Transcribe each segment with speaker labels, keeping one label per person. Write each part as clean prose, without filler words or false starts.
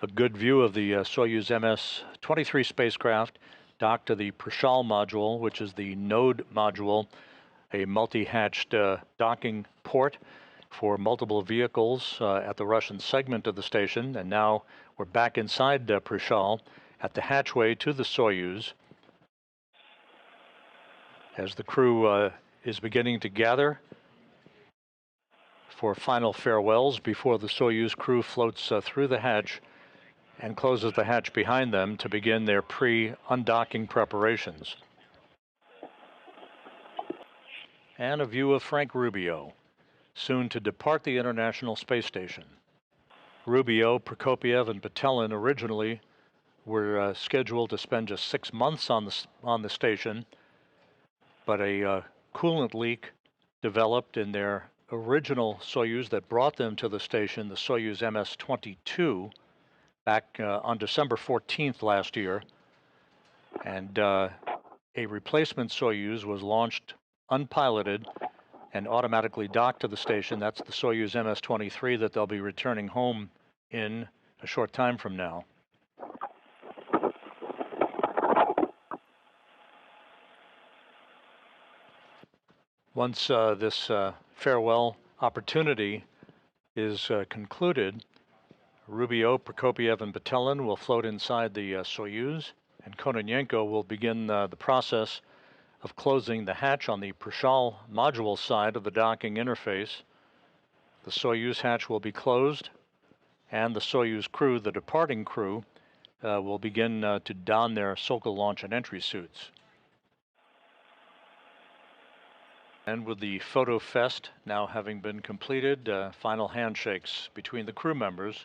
Speaker 1: A good view of the Soyuz MS-23 spacecraft docked to the Prichal module, which is the node module, a multi-hatched docking port for multiple vehicles at the Russian segment of the station. And now we're back inside Prichal at the hatchway to the Soyuz, as the crew is beginning to gather for final farewells before the Soyuz crew floats through the hatch and closes the hatch behind them to begin their pre-undocking preparations. And a view of Frank Rubio, soon to depart the International Space Station. Rubio, Prokopyev, and Petelin originally were scheduled to spend just 6 months on the station, but a coolant leak developed in their original Soyuz that brought them to the station, the Soyuz MS-22, back on December 14th last year, and a replacement Soyuz was launched unpiloted and automatically docked to the station. That's the Soyuz MS-23 that they'll be returning home in a short time from now. Once this farewell opportunity is concluded, Rubio, Prokopyev, and Petelin will float inside the Soyuz, and Kononenko will begin the process of closing the hatch on the Prichal module side of the docking interface. The Soyuz hatch will be closed, and the Soyuz crew, the departing crew, will begin to don their Sokol launch and entry suits. And with the photo fest now having been completed, final handshakes between the crew members.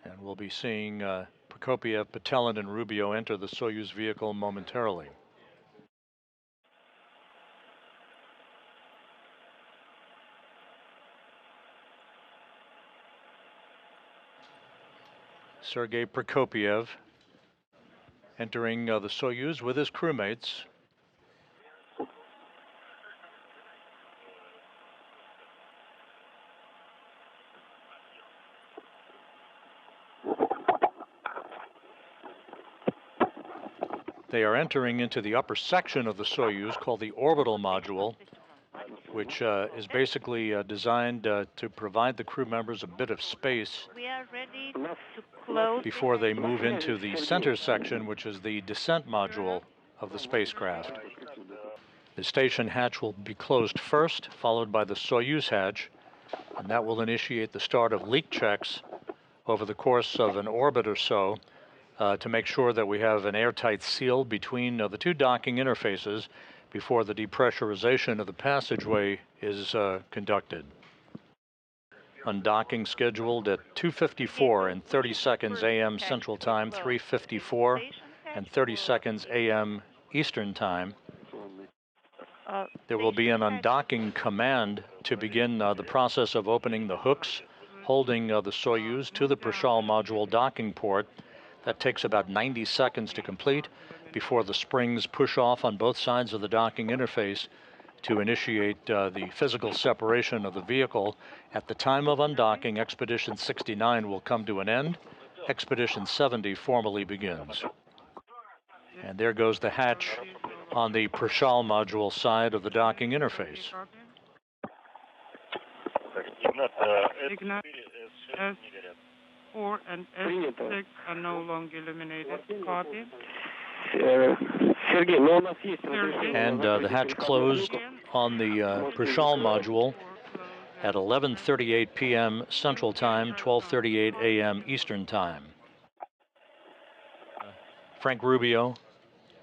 Speaker 1: And we'll be seeing Prokopyev, Petelin, and Rubio enter the Soyuz vehicle momentarily. Sergei Prokopyev entering the Soyuz with his crewmates. They are entering into the upper section of the Soyuz called the orbital module, which is basically designed to provide the crew members a bit of space before they move into the center section, which is the descent module of the spacecraft. The station hatch will be closed first, followed by the Soyuz hatch, and that will initiate the start of leak checks over the course of an orbit or so, to make sure that we have an airtight seal between the two docking interfaces before the depressurization of the passageway is conducted. Undocking scheduled at 2:54 and 30 seconds a.m. Central Time, 3:54 and 30 seconds a.m. Eastern Time. There will be an undocking command to begin the process of opening the hooks holding the Soyuz to the Prichal module docking port. That takes about 90 seconds to complete before the springs push off on both sides of the docking interface to initiate the physical separation of the vehicle. At the time of undocking, Expedition 69 will come to an end. Expedition 70 formally begins. And there goes the hatch on the Prichal module side of the docking interface.
Speaker 2: S4 and S6 are no longer illuminated. Copy.
Speaker 1: And the hatch closed on the Prichal module at 11:38 p.m. Central Time, 12:38 a.m. Eastern Time. Frank Rubio,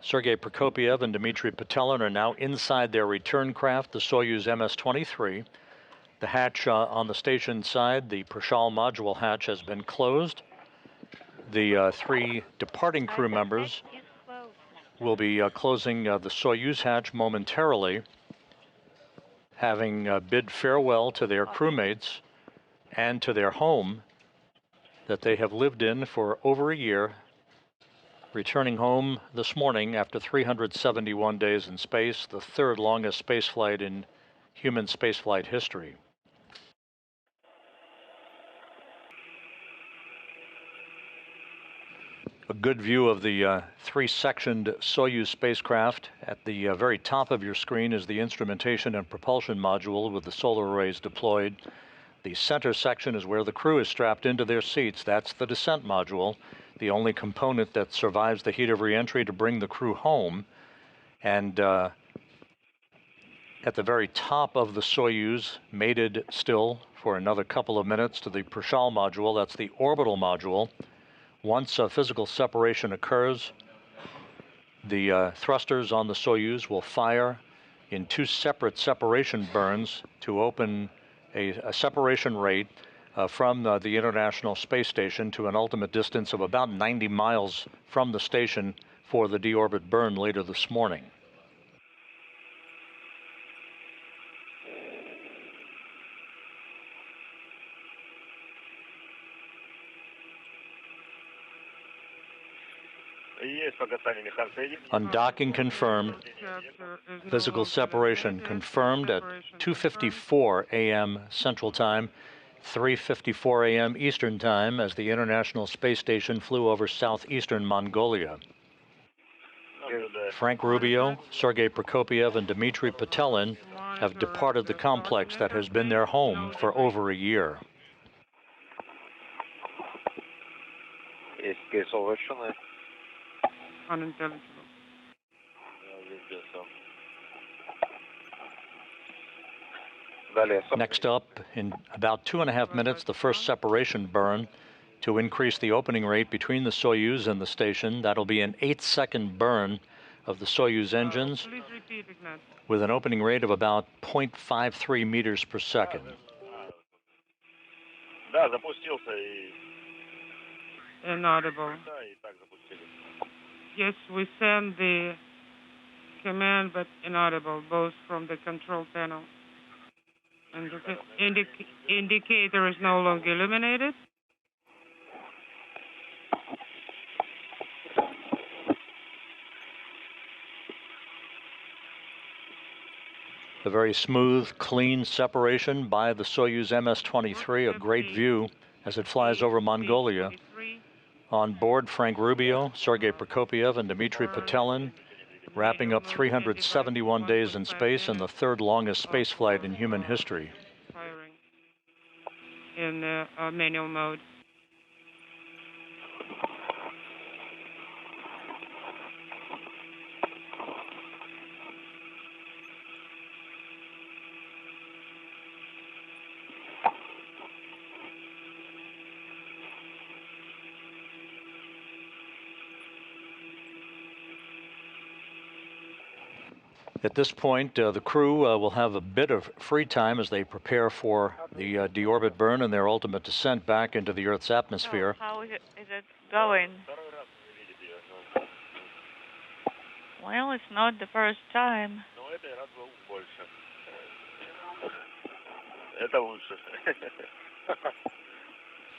Speaker 1: Sergei Prokopyev, and Dmitri Petelin are now inside their return craft, the Soyuz MS-23. The hatch on the station side, the Prichal module hatch, has been closed. The three departing crew members will be closing the Soyuz hatch momentarily, having bid farewell to their crewmates and to their home that they have lived in for over a year, returning home this morning after 371 days in space, the third longest spaceflight in human spaceflight history. A good view of the three-sectioned Soyuz spacecraft. At the very top of your screen is the instrumentation and propulsion module with the solar arrays deployed. The center section is where the crew is strapped into their seats. That's the descent module, the only component that survives the heat of re-entry to bring the crew home. And at the very top of the Soyuz, mated still for another couple of minutes to the Prichal module, that's the orbital module. Once a physical separation occurs, the thrusters on the Soyuz will fire in two separate separation burns to open a separation rate from the International Space Station to an ultimate distance of about 90 miles from the station for the deorbit burn later this morning. Undocking confirmed. Physical separation confirmed at 2:54 a.m. Central Time, 3:54 a.m. Eastern Time, as the International Space Station flew over southeastern Mongolia. Frank Rubio, Sergei Prokopyev, and Dmitri Petelin have departed the complex that has been their home for over a year.
Speaker 2: Unintelligible.
Speaker 1: Next up, in about 2.5 minutes, the first separation burn to increase the opening rate between the Soyuz and the station. That'll be an 8-second burn of the Soyuz engines with an opening rate of about 0.53 meters per second.
Speaker 2: Inaudible. Yes, we send the command, but inaudible, both from the control panel. And the indicator is no longer illuminated.
Speaker 1: A very smooth, clean separation by the Soyuz MS-23, a great view as it flies over Mongolia. On board, Frank Rubio, Sergei Prokopyev, and Dmitri Petelin, wrapping up 371 days in space and the third longest spaceflight in human history.
Speaker 2: Firing in manual mode.
Speaker 1: At this point, the crew will have a bit of free time as they prepare for the deorbit burn and their ultimate descent back into the Earth's atmosphere.
Speaker 3: So how is it going? Well, it's not the first time.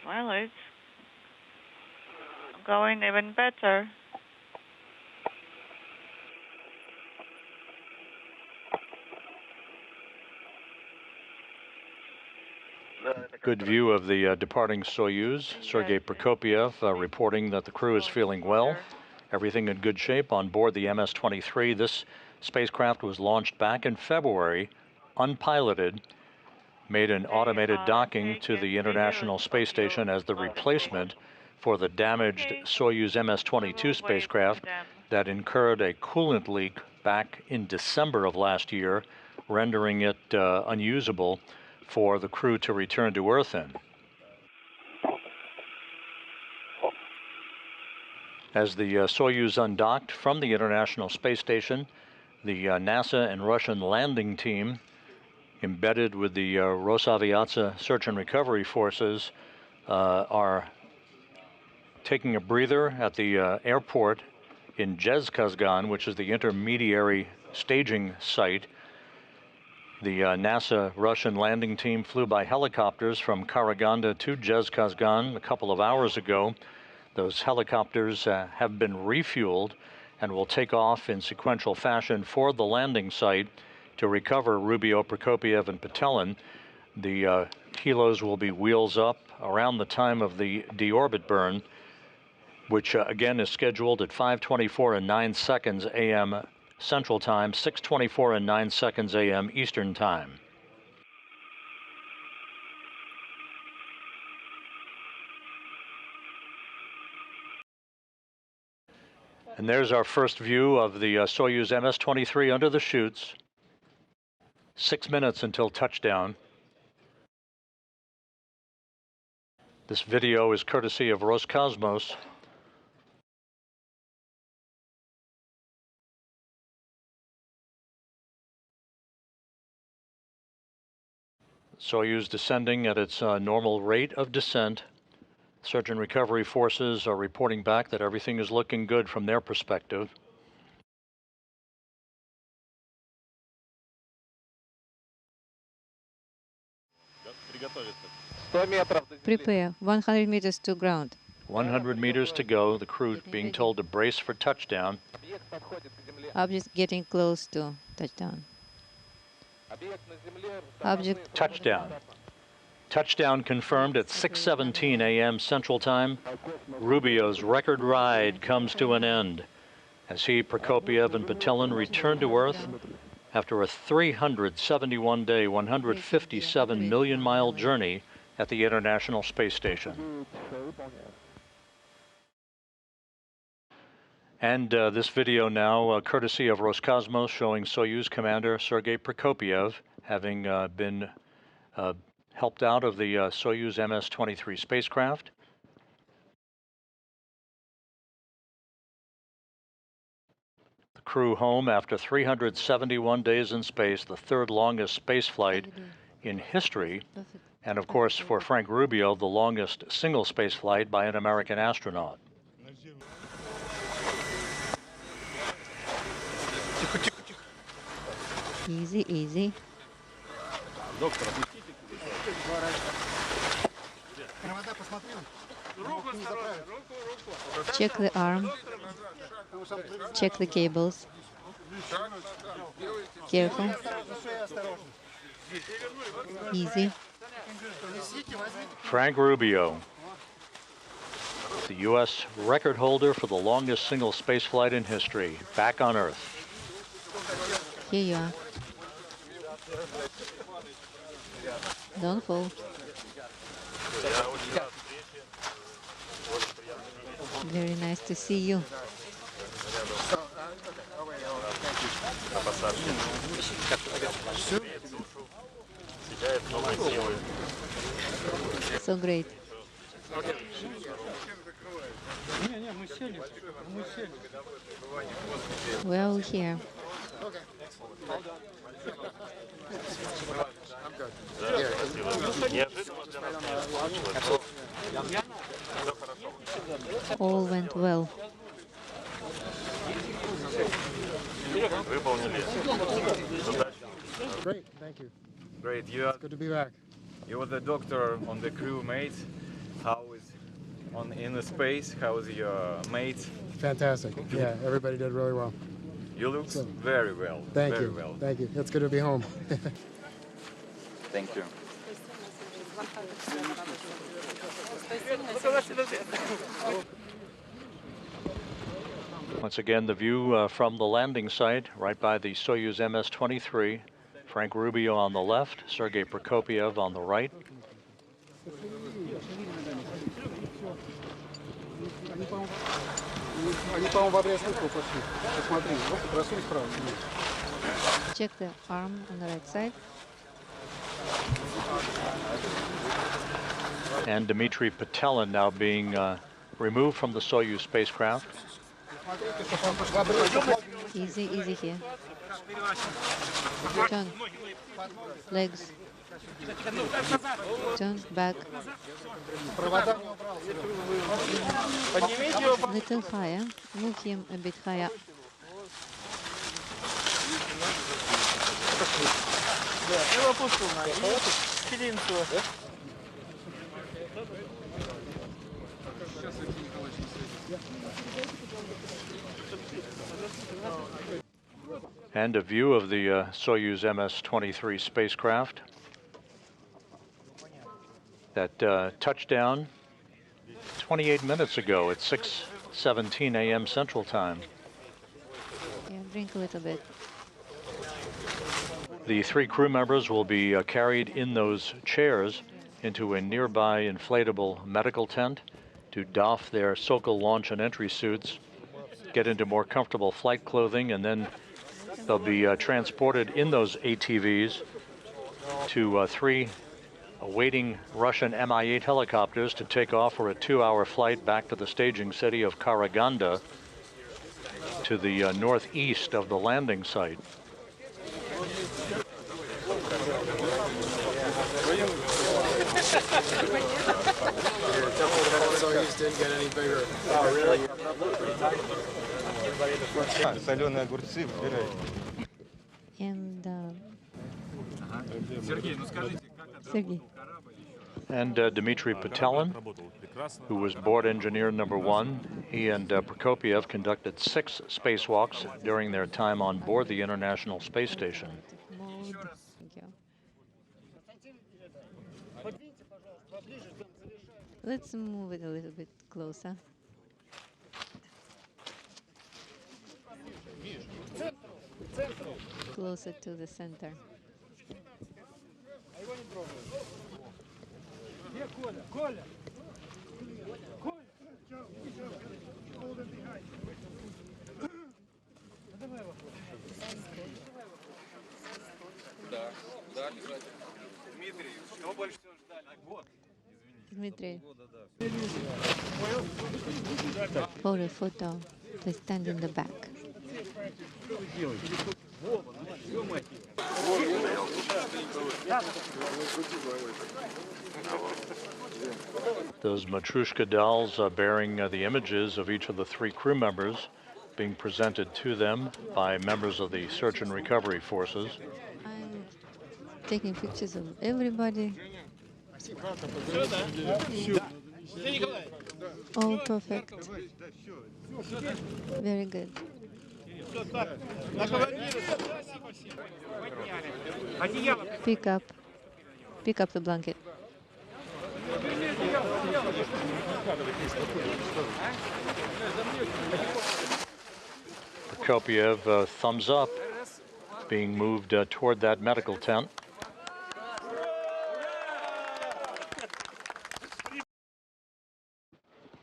Speaker 3: Well, it's going even better.
Speaker 1: Good view of the departing Soyuz. Sergei Prokopyev reporting that the crew is feeling well. Everything in good shape on board the MS-23. This spacecraft was launched back in February, unpiloted, made an automated docking to the International Space Station as the replacement for the damaged Soyuz MS-22 spacecraft that incurred a coolant leak back in December of last year, rendering it unusable for the crew to return to Earth in. As the Soyuz undocked from the International Space Station, the NASA and Russian landing team, embedded with the Rosaviatsa search and recovery forces, are taking a breather at the airport in Kazakhstan, which is the intermediary staging site. The NASA Russian landing team flew by helicopters from Karaganda to Kazakhstan a couple of hours ago. Those helicopters have been refueled and will take off in sequential fashion for the landing site to recover Rubio, Prokopyev, and Petelin. The helos will be wheels up around the time of the deorbit burn. which again is scheduled at 5:24 and 9 seconds a.m. Central Time, 6:24 and 9 seconds a.m. Eastern Time. And there's our first view of the Soyuz MS-23 under the chutes. 6 minutes until touchdown. This video is courtesy of Roscosmos. Soyuz descending at its normal rate of descent. Search and recovery forces are reporting back that everything is looking good from their perspective.
Speaker 4: Prepare. 100 meters to ground.
Speaker 1: 100 meters to go. The crew being told to brace for touchdown.
Speaker 4: Object getting close to touchdown. Object
Speaker 1: touchdown. Touchdown confirmed at 6:17 a.m. Central Time. Rubio's record ride comes to an end as he, Prokopyev, and Petelin return to Earth after a 371-day, 157 million-mile journey at the International Space Station. And this video now, courtesy of Roscosmos, showing Soyuz commander Sergei Prokopyev having been helped out of the Soyuz MS-23 spacecraft. The crew home after 371 days in space, the third longest space flight in history, and of course for Frank Rubio, the longest single space flight by an American astronaut.
Speaker 4: easy, easy. Check the arm. Check the cables. Careful. Easy.
Speaker 1: Frank Rubio, the U.S. record holder for the longest single space flight in history, back on Earth.
Speaker 4: Here you are. Don't fall. Very nice to see you. So great. We're all here. All went well.
Speaker 5: Great, thank you.
Speaker 6: Great,
Speaker 5: It's good to be back.
Speaker 6: you were the doctor on the crew, mate. How is in the space? How is your mate?
Speaker 5: Fantastic. Yeah, everybody did really well.
Speaker 6: You look very well.
Speaker 5: Thank
Speaker 6: very
Speaker 5: you.
Speaker 6: well.
Speaker 5: Thank you. It's good to be home.
Speaker 6: Thank you.
Speaker 1: Once again, the view from the landing site, right by the Soyuz MS-23. Frank Rubio on the left, Sergei Prokopyev on the right.
Speaker 4: Check the arm on the right side.
Speaker 1: And Dmitri Petelin now being removed from the Soyuz spacecraft.
Speaker 4: Easy, easy here. Turn. Legs. Turn back. Little higher. Move him a bit higher.
Speaker 1: And a view of the Soyuz MS-23 spacecraft that touched down 28 minutes ago at 6 17 a.m. Central Time.
Speaker 4: Yeah, drink a little bit.
Speaker 1: The 3 crew members will be carried in those chairs into a nearby inflatable medical tent to doff their Sokol launch and entry suits, get into more comfortable flight clothing, and then they'll be transported in those ATVs to 3 awaiting Russian Mi-8 helicopters to take off for a 2-hour flight back to the staging city of Karaganda to the northeast of the landing site.
Speaker 5: Soyuz didn't get any bigger.
Speaker 4: And Sergei.
Speaker 1: And Dmitri Petelin, who was board engineer number 1, he and Prokopyev conducted 6 spacewalks during their time on board the International Space Station.
Speaker 4: Mode. Thank you. Let's move it a little bit closer. Closer to the center. Dmitri. For a photo, please stand in the back.
Speaker 1: Those Matryoshka dolls bearing the images of each of the 3 crew members being presented to them by members of the search and recovery forces.
Speaker 4: I'm taking pictures of everybody. Oh, perfect. Very good. Pick up the blanket.
Speaker 1: Prokopyev, thumbs up, being moved toward that medical tent.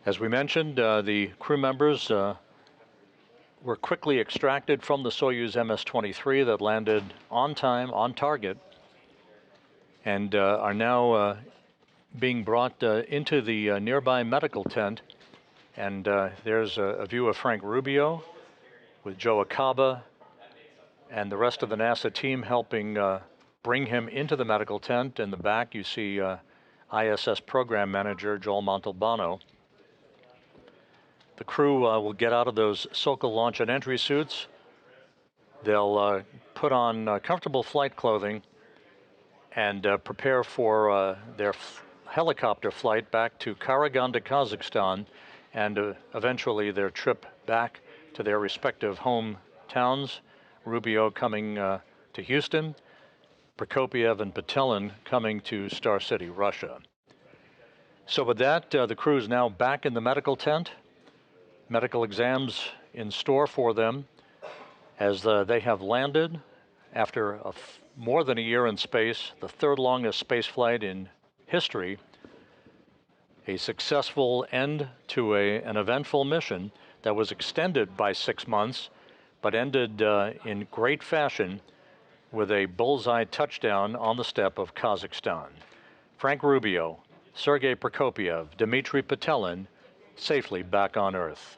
Speaker 1: As we mentioned, the crew members were quickly extracted from the Soyuz MS-23 that landed on time, on target, and are now being brought into the nearby medical tent. And there's a view of Frank Rubio with Joe Acaba and the rest of the NASA team helping bring him into the medical tent. In the back, you see ISS program manager Joel Montalbano. The crew will get out of those Sokol launch and entry suits. They'll put on comfortable flight clothing and prepare for their helicopter flight back to Karaganda, Kazakhstan, and eventually their trip back to their respective hometowns. Rubio coming to Houston, Prokopyev and Petelin coming to Star City, Russia. So with that, the crew is now back in the medical tent. Medical exams in store for them as they have landed after more than a year in space, the 3rd longest space flight in history, a successful end to an eventful mission that was extended by 6 months, but ended in great fashion with a bullseye touchdown on the steppe of Kazakhstan. Frank Rubio, Sergei Prokopyev, Dmitri Petelin, safely back on Earth.